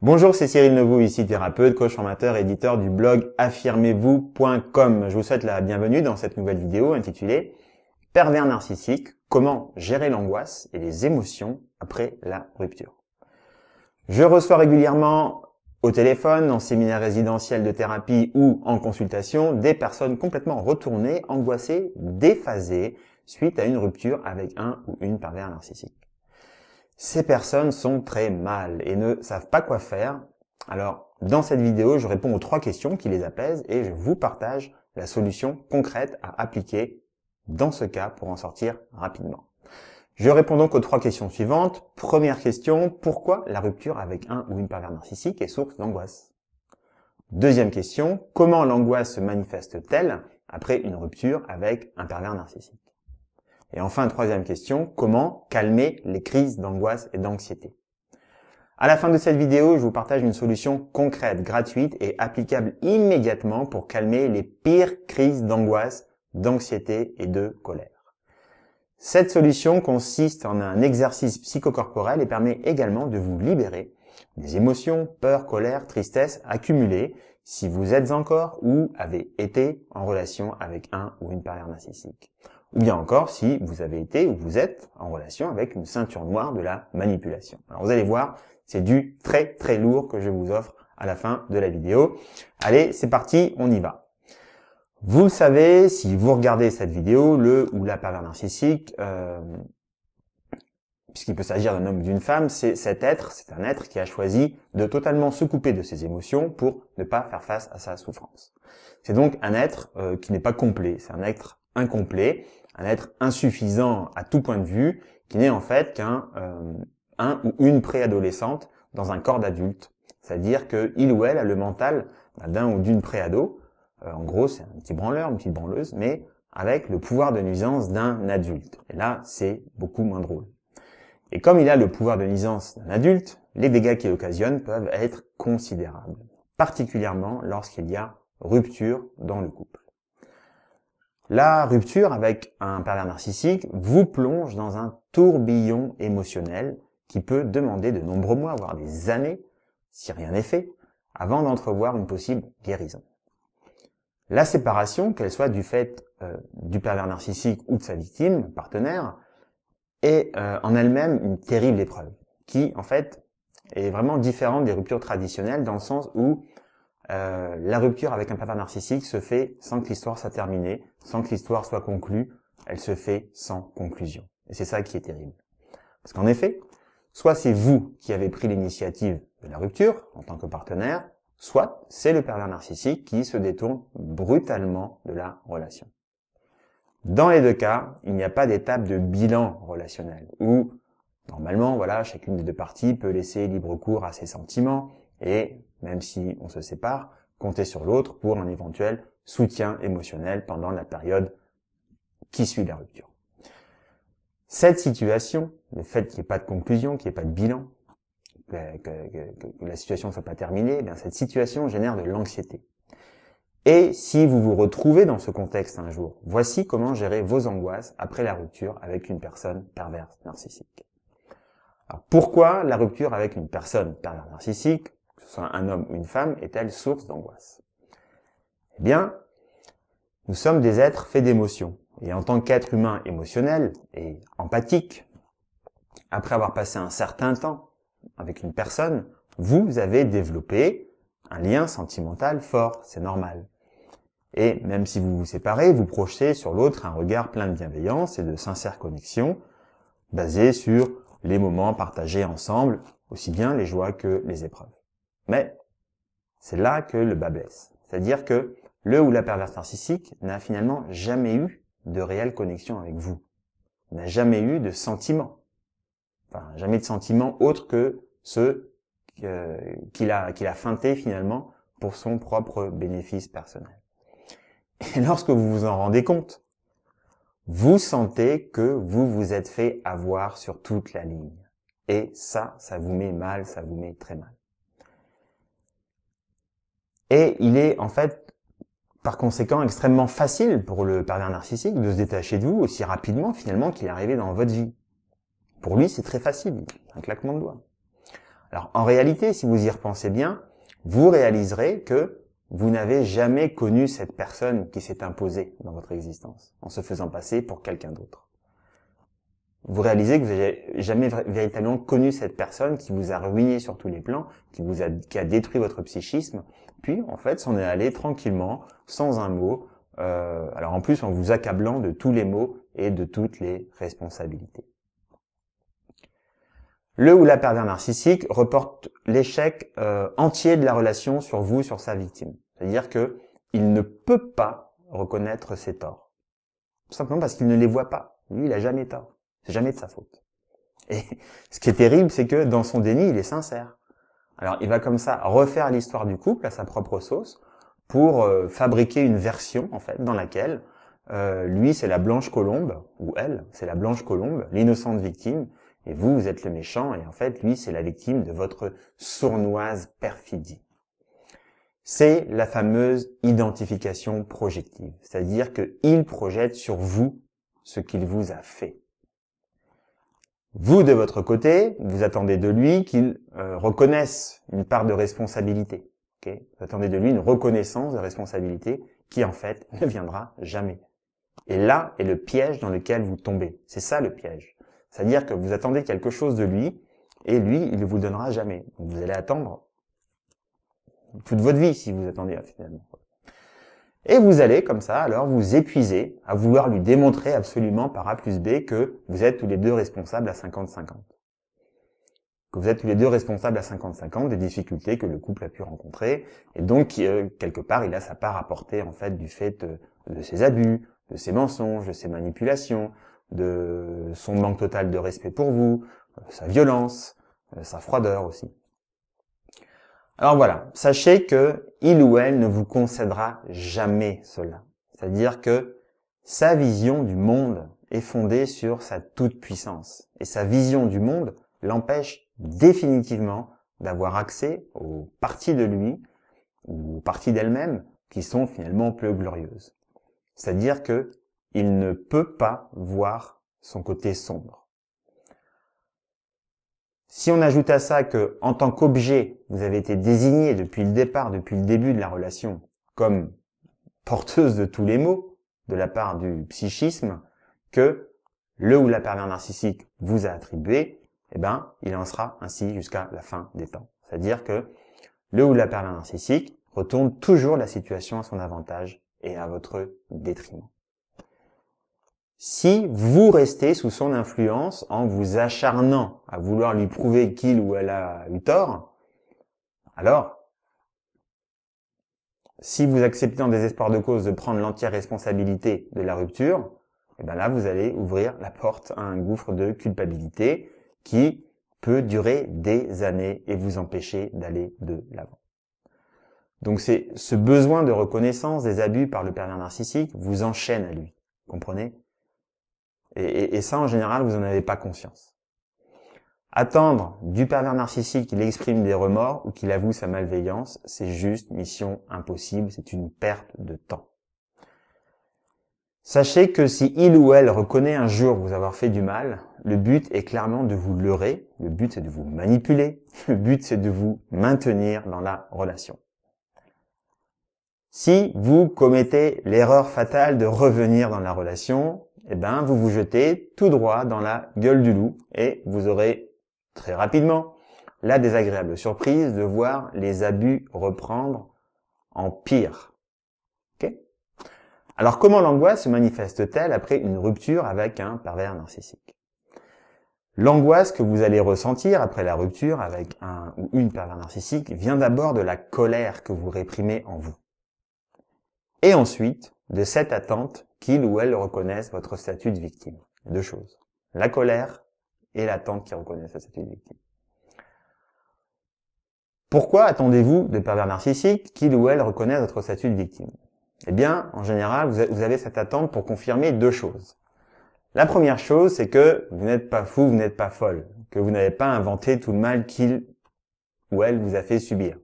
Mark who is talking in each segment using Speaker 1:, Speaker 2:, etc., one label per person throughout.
Speaker 1: Bonjour, c'est Cyril Neveu, ici thérapeute, coach formateur, éditeur du blog affirmez-vous.com. Je vous souhaite la bienvenue dans cette nouvelle vidéo intitulée « Pervers narcissique, comment gérer l'angoisse et les émotions après la rupture ». Je reçois régulièrement au téléphone, en séminaire résidentiel de thérapie ou en consultation, des personnes complètement retournées, angoissées, déphasées suite à une rupture avec un ou une pervers narcissique. Ces personnes sont très mal et ne savent pas quoi faire. Alors, dans cette vidéo, je réponds aux 3 questions qui les apaisent et je vous partage la solution concrète à appliquer dans ce cas pour en sortir rapidement. Je réponds donc aux 3 questions suivantes. Première question, pourquoi la rupture avec un ou une pervers narcissique est source d'angoisse? Deuxième question, comment l'angoisse se manifeste-t-elle après une rupture avec un pervers narcissique? Et enfin, troisième question, comment calmer les crises d'angoisse et d'anxiété? À la fin de cette vidéo, je vous partage une solution concrète, gratuite et applicable immédiatement pour calmer les pires crises d'angoisse, d'anxiété et de colère. Cette solution consiste en un exercice psychocorporel et permet également de vous libérer des émotions, peur, colère, tristesse accumulées si vous êtes encore ou avez été en relation avec un ou une pervers narcissique. Ou bien encore si vous avez été ou vous êtes en relation avec une ceinture noire de la manipulation. Alors vous allez voir, c'est du très très lourd que je vous offre à la fin de la vidéo. Allez, c'est parti, on y va. Vous le savez, si vous regardez cette vidéo, le ou la pervers narcissique, puisqu'il peut s'agir d'un homme ou d'une femme, c'est un être qui a choisi de totalement se couper de ses émotions pour ne pas faire face à sa souffrance. C'est donc un être qui n'est pas complet, c'est un être incomplet, un être insuffisant à tout point de vue, qui n'est en fait qu'un ou une préadolescente dans un corps d'adulte. C'est-à-dire qu'il ou elle a le mental d'un ou d'une préado. En gros, c'est un petit branleur, une petite branleuse, mais avec le pouvoir de nuisance d'un adulte. Et là, c'est beaucoup moins drôle. Et comme il a le pouvoir de nuisance d'un adulte, les dégâts qu'il occasionne peuvent être considérables, particulièrement lorsqu'il y a rupture dans le couple. La rupture avec un pervers narcissique vous plonge dans un tourbillon émotionnel qui peut demander de nombreux mois, voire des années, si rien n'est fait, avant d'entrevoir une possible guérison. La séparation, qu'elle soit du fait du pervers narcissique ou de sa victime, partenaire, est en elle-même une terrible épreuve, qui en fait est vraiment différente des ruptures traditionnelles dans le sens où la rupture avec un pervers narcissique se fait sans que l'histoire soit terminée, sans que l'histoire soit conclue, elle se fait sans conclusion. Et c'est ça qui est terrible. Parce qu'en effet, soit c'est vous qui avez pris l'initiative de la rupture en tant que partenaire, soit c'est le pervers narcissique qui se détourne brutalement de la relation. Dans les deux cas, il n'y a pas d'étape de bilan relationnel où, normalement, voilà, chacune des deux parties peut laisser libre cours à ses sentiments et, même si on se sépare, compter sur l'autre pour un éventuel soutien émotionnel pendant la période qui suit la rupture. Cette situation, le fait qu'il n'y ait pas de conclusion, qu'il n'y ait pas de bilan, que la situation ne soit pas terminée, eh bien cette situation génère de l'anxiété. Et si vous vous retrouvez dans ce contexte un jour, voici comment gérer vos angoisses après la rupture avec une personne perverse narcissique. Alors, pourquoi la rupture avec une personne perverse narcissique, que ce soit un homme ou une femme, est-elle source d'angoisse? Eh bien, nous sommes des êtres faits d'émotions. Et en tant qu'être humain émotionnel et empathique, après avoir passé un certain temps avec une personne, vous avez développé un lien sentimental fort, c'est normal. Et même si vous vous séparez, vous projetez sur l'autre un regard plein de bienveillance et de sincère connexion, basé sur les moments partagés ensemble, aussi bien les joies que les épreuves. Mais c'est là que le bas blesse. C'est-à-dire que le ou la perverse narcissique n'a finalement jamais eu de réelle connexion avec vous. N'a jamais eu de sentiments. Enfin, jamais de sentiments autres que ceux qu'il a feintés finalement pour son propre bénéfice personnel. Et lorsque vous vous en rendez compte, vous sentez que vous vous êtes fait avoir sur toute la ligne. Et ça vous met mal, ça vous met très mal. Et il est en fait, par conséquent, extrêmement facile pour le pervers narcissique de se détacher de vous aussi rapidement finalement qu'il est arrivé dans votre vie. Pour lui, c'est très facile, un claquement de doigts. Alors en réalité, si vous y repensez bien, vous réaliserez que vous n'avez jamais connu cette personne qui s'est imposée dans votre existence, en se faisant passer pour quelqu'un d'autre. Vous réalisez que vous n'avez jamais véritablement connu cette personne qui vous a ruiné sur tous les plans, qui a détruit votre psychisme, puis en fait s'en est allé tranquillement, sans un mot, alors en plus en vous accablant de tous les maux et de toutes les responsabilités. Le ou la pervers narcissique reporte l'échec entier de la relation sur vous, sur sa victime. C'est-à-dire que il ne peut pas reconnaître ses torts. Tout simplement parce qu'il ne les voit pas. Lui, il a jamais tort. C'est jamais de sa faute. Et ce qui est terrible, c'est que dans son déni, il est sincère. Alors, il va comme ça refaire l'histoire du couple à sa propre sauce pour fabriquer une version, en fait, dans laquelle lui, c'est la blanche colombe, ou elle, c'est la blanche colombe, l'innocente victime, et vous, vous êtes le méchant, et en fait, lui, c'est la victime de votre sournoise perfidie. C'est la fameuse identification projective, c'est-à-dire qu'il projette sur vous ce qu'il vous a fait. Vous, de votre côté, vous attendez de lui qu'il reconnaisse une part de responsabilité. Okay, vous attendez de lui une reconnaissance de responsabilité qui, en fait, ne viendra jamais. Et là est le piège dans lequel vous tombez. C'est ça le piège. C'est-à-dire que vous attendez quelque chose de lui, et lui, il ne vous le donnera jamais. Donc vous allez attendre toute votre vie si vous attendez finalement. Et vous allez, comme ça, alors vous épuiser à vouloir lui démontrer absolument par A plus B que vous êtes tous les deux responsables à 50-50. Que vous êtes tous les deux responsables à 50-50 des difficultés que le couple a pu rencontrer. Et donc, quelque part, il a sa part à porter, en fait, du fait de ses abus, de ses mensonges, de ses manipulations, de son manque total de respect pour vous, sa violence, sa froideur aussi. Alors voilà, sachez que il ou elle ne vous concédera jamais cela. C'est-à-dire que sa vision du monde est fondée sur sa toute-puissance. Et sa vision du monde l'empêche définitivement d'avoir accès aux parties de lui ou aux parties d'elle-même qui sont finalement peu glorieuses. C'est-à-dire que il ne peut pas voir son côté sombre. Si on ajoute à ça que, en tant qu'objet, vous avez été désigné depuis le départ, depuis le début de la relation, comme porteuse de tous les maux, de la part du psychisme, que le ou la pervers narcissique vous a attribué, eh ben, il en sera ainsi jusqu'à la fin des temps. C'est-à-dire que le ou la pervers narcissique retourne toujours la situation à son avantage et à votre détriment. Si vous restez sous son influence en vous acharnant à vouloir lui prouver qu'il ou elle a eu tort, alors, si vous acceptez en désespoir de cause de prendre l'entière responsabilité de la rupture, eh ben là, vous allez ouvrir la porte à un gouffre de culpabilité qui peut durer des années et vous empêcher d'aller de l'avant. Donc c'est ce besoin de reconnaissance des abus par le pervers narcissique vous enchaîne à lui, comprenez ? Et ça, en général, vous n'en avez pas conscience. Attendre du pervers narcissique qu'il exprime des remords ou qu'il avoue sa malveillance, c'est juste mission impossible, c'est une perte de temps. Sachez que si il ou elle reconnaît un jour vous avoir fait du mal, le but est clairement de vous leurrer, le but c'est de vous manipuler, le but c'est de vous maintenir dans la relation. Si vous commettez l'erreur fatale de revenir dans la relation, eh ben, vous vous jetez tout droit dans la gueule du loup et vous aurez très rapidement la désagréable surprise de voir les abus reprendre en pire. Okay ? Alors, comment l'angoisse se manifeste-t-elle après une rupture avec un pervers narcissique ? L'angoisse que vous allez ressentir après la rupture avec un ou une pervers narcissique vient d'abord de la colère que vous réprimez en vous. Et ensuite, de cette attente qu'il ou elle reconnaisse votre statut de victime. Deux choses. La colère et l'attente qu'il reconnaisse votre statut de victime. Pourquoi attendez-vous de pervers narcissique qu'il ou elle reconnaisse votre statut de victime ? Eh bien, en général, vous avez cette attente pour confirmer deux choses. La première chose, c'est que vous n'êtes pas fou, vous n'êtes pas folle, que vous n'avez pas inventé tout le mal qu'il ou elle vous a fait subir.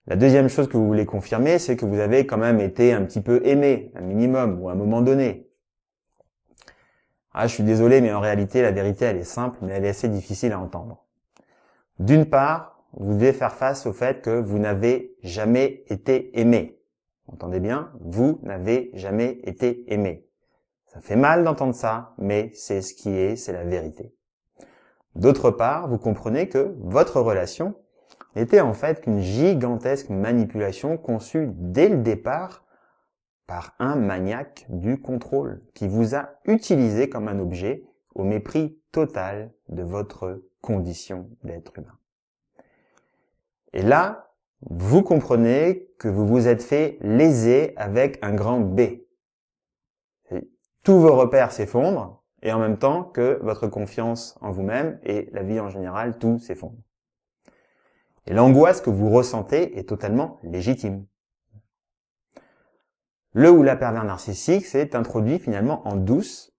Speaker 1: La deuxième chose que vous voulez confirmer, c'est que vous avez quand même été un petit peu aimé, un minimum, ou à un moment donné. Ah, je suis désolé, mais en réalité, la vérité, elle est simple, mais elle est assez difficile à entendre. D'une part, vous devez faire face au fait que vous n'avez jamais été aimé. Entendez bien, vous n'avez jamais été aimé. Ça fait mal d'entendre ça, mais c'est ce qui est, c'est la vérité. D'autre part, vous comprenez que votre relation n'était en fait qu'une gigantesque manipulation conçue dès le départ par un maniaque du contrôle qui vous a utilisé comme un objet au mépris total de votre condition d'être humain. Et là, vous comprenez que vous vous êtes fait léser avec un grand B. Tous vos repères s'effondrent et en même temps que votre confiance en vous-même et la vie en général, tout s'effondre. Et l'angoisse que vous ressentez est totalement légitime. Le ou la pervers narcissique s'est introduit finalement en douce,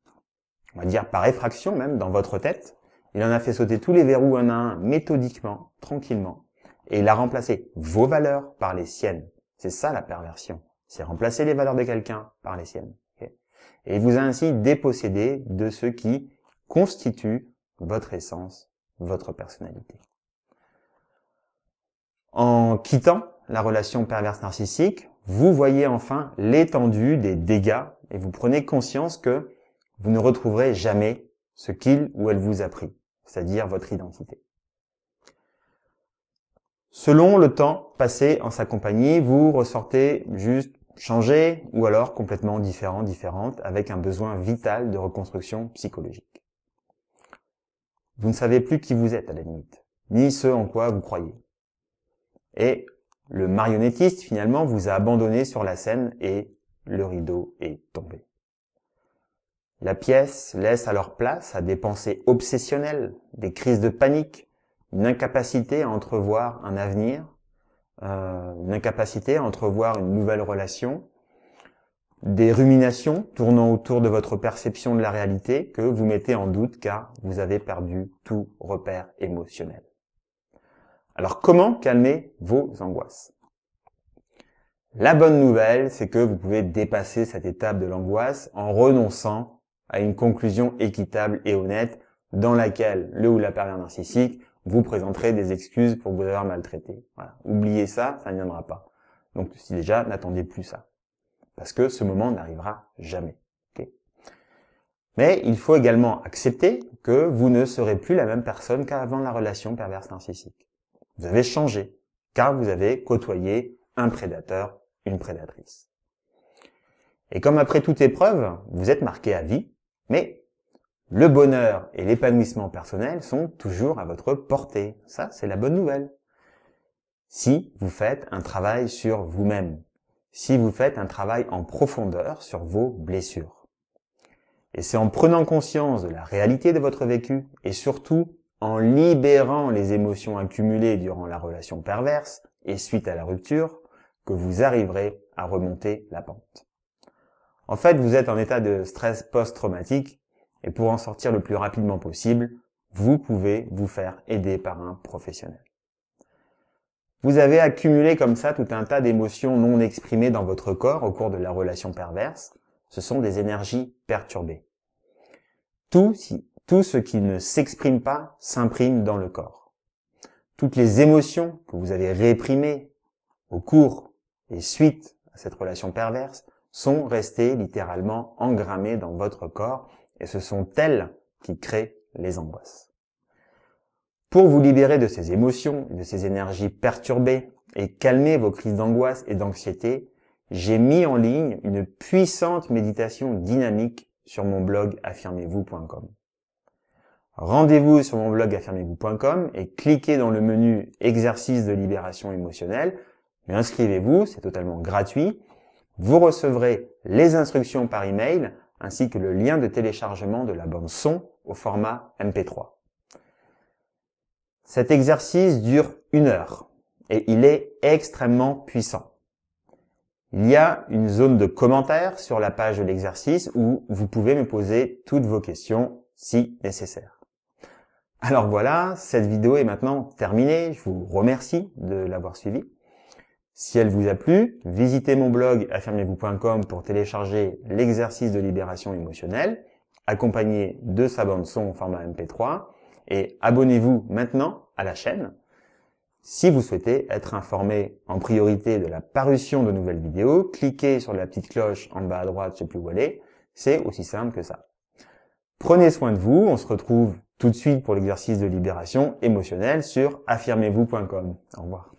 Speaker 1: on va dire par effraction même, dans votre tête. Il en a fait sauter tous les verrous un à un, méthodiquement, tranquillement. Et il a remplacé vos valeurs par les siennes. C'est ça la perversion. C'est remplacer les valeurs de quelqu'un par les siennes. Okay. Et il vous a ainsi dépossédé de ce qui constitue votre essence, votre personnalité. En quittant la relation perverse narcissique, vous voyez enfin l'étendue des dégâts et vous prenez conscience que vous ne retrouverez jamais ce qu'il ou elle vous a pris, c'est-à-dire votre identité. Selon le temps passé en sa compagnie, vous ressortez juste changé ou alors complètement différent, différente, avec un besoin vital de reconstruction psychologique. Vous ne savez plus qui vous êtes à la limite, ni ce en quoi vous croyez. Et le marionnettiste, finalement, vous a abandonné sur la scène et le rideau est tombé. La pièce laisse alors place à des pensées obsessionnelles, des crises de panique, une incapacité à entrevoir un avenir, une incapacité à entrevoir une nouvelle relation, des ruminations tournant autour de votre perception de la réalité que vous mettez en doute car vous avez perdu tout repère émotionnel. Alors comment calmer vos angoisses? La bonne nouvelle, c'est que vous pouvez dépasser cette étape de l'angoisse en renonçant à une conclusion équitable et honnête dans laquelle le ou la pervers narcissique vous présenterait des excuses pour vous avoir maltraité. Voilà. Oubliez ça, ça ne viendra pas. Donc si déjà, n'attendez plus ça. Parce que ce moment n'arrivera jamais. Okay. Mais il faut également accepter que vous ne serez plus la même personne qu'avant la relation perverse narcissique. Vous avez changé, car vous avez côtoyé un prédateur, une prédatrice. Et comme après toute épreuve, vous êtes marqué à vie, mais le bonheur et l'épanouissement personnel sont toujours à votre portée. Ça, c'est la bonne nouvelle. Si vous faites un travail sur vous-même, si vous faites un travail en profondeur sur vos blessures. Et c'est en prenant conscience de la réalité de votre vécu et surtout en libérant les émotions accumulées durant la relation perverse et suite à la rupture, que vous arriverez à remonter la pente. En fait, vous êtes en état de stress post-traumatique et pour en sortir le plus rapidement possible, vous pouvez vous faire aider par un professionnel. Vous avez accumulé comme ça tout un tas d'émotions non exprimées dans votre corps au cours de la relation perverse. Ce sont des énergies perturbées. Tout ce qui ne s'exprime pas s'imprime dans le corps. Toutes les émotions que vous avez réprimées au cours et suite à cette relation perverse sont restées littéralement engrammées dans votre corps et ce sont elles qui créent les angoisses. Pour vous libérer de ces émotions et de ces énergies perturbées et calmer vos crises d'angoisse et d'anxiété, j'ai mis en ligne une puissante méditation dynamique sur mon blog affirmez-vous.com. Rendez-vous sur mon blog affirmez-vous.com et cliquez dans le menu exercice de libération émotionnelle. Mais inscrivez-vous, c'est totalement gratuit. Vous recevrez les instructions par email ainsi que le lien de téléchargement de la bande son au format MP3. Cet exercice dure 1 heure et il est extrêmement puissant. Il y a une zone de commentaires sur la page de l'exercice où vous pouvez me poser toutes vos questions si nécessaire. Alors voilà, cette vidéo est maintenant terminée. Je vous remercie de l'avoir suivie. Si elle vous a plu, visitez mon blog affirmez-vous.com pour télécharger l'exercice de libération émotionnelle, accompagné de sa bande son au format MP3, et abonnez-vous maintenant à la chaîne. Si vous souhaitez être informé en priorité de la parution de nouvelles vidéos, cliquez sur la petite cloche en bas à droite, je sais plus où elle est. C'est aussi simple que ça. Prenez soin de vous, on se retrouve tout de suite pour l'exercice de libération émotionnelle sur affirmez-vous.com. Au revoir.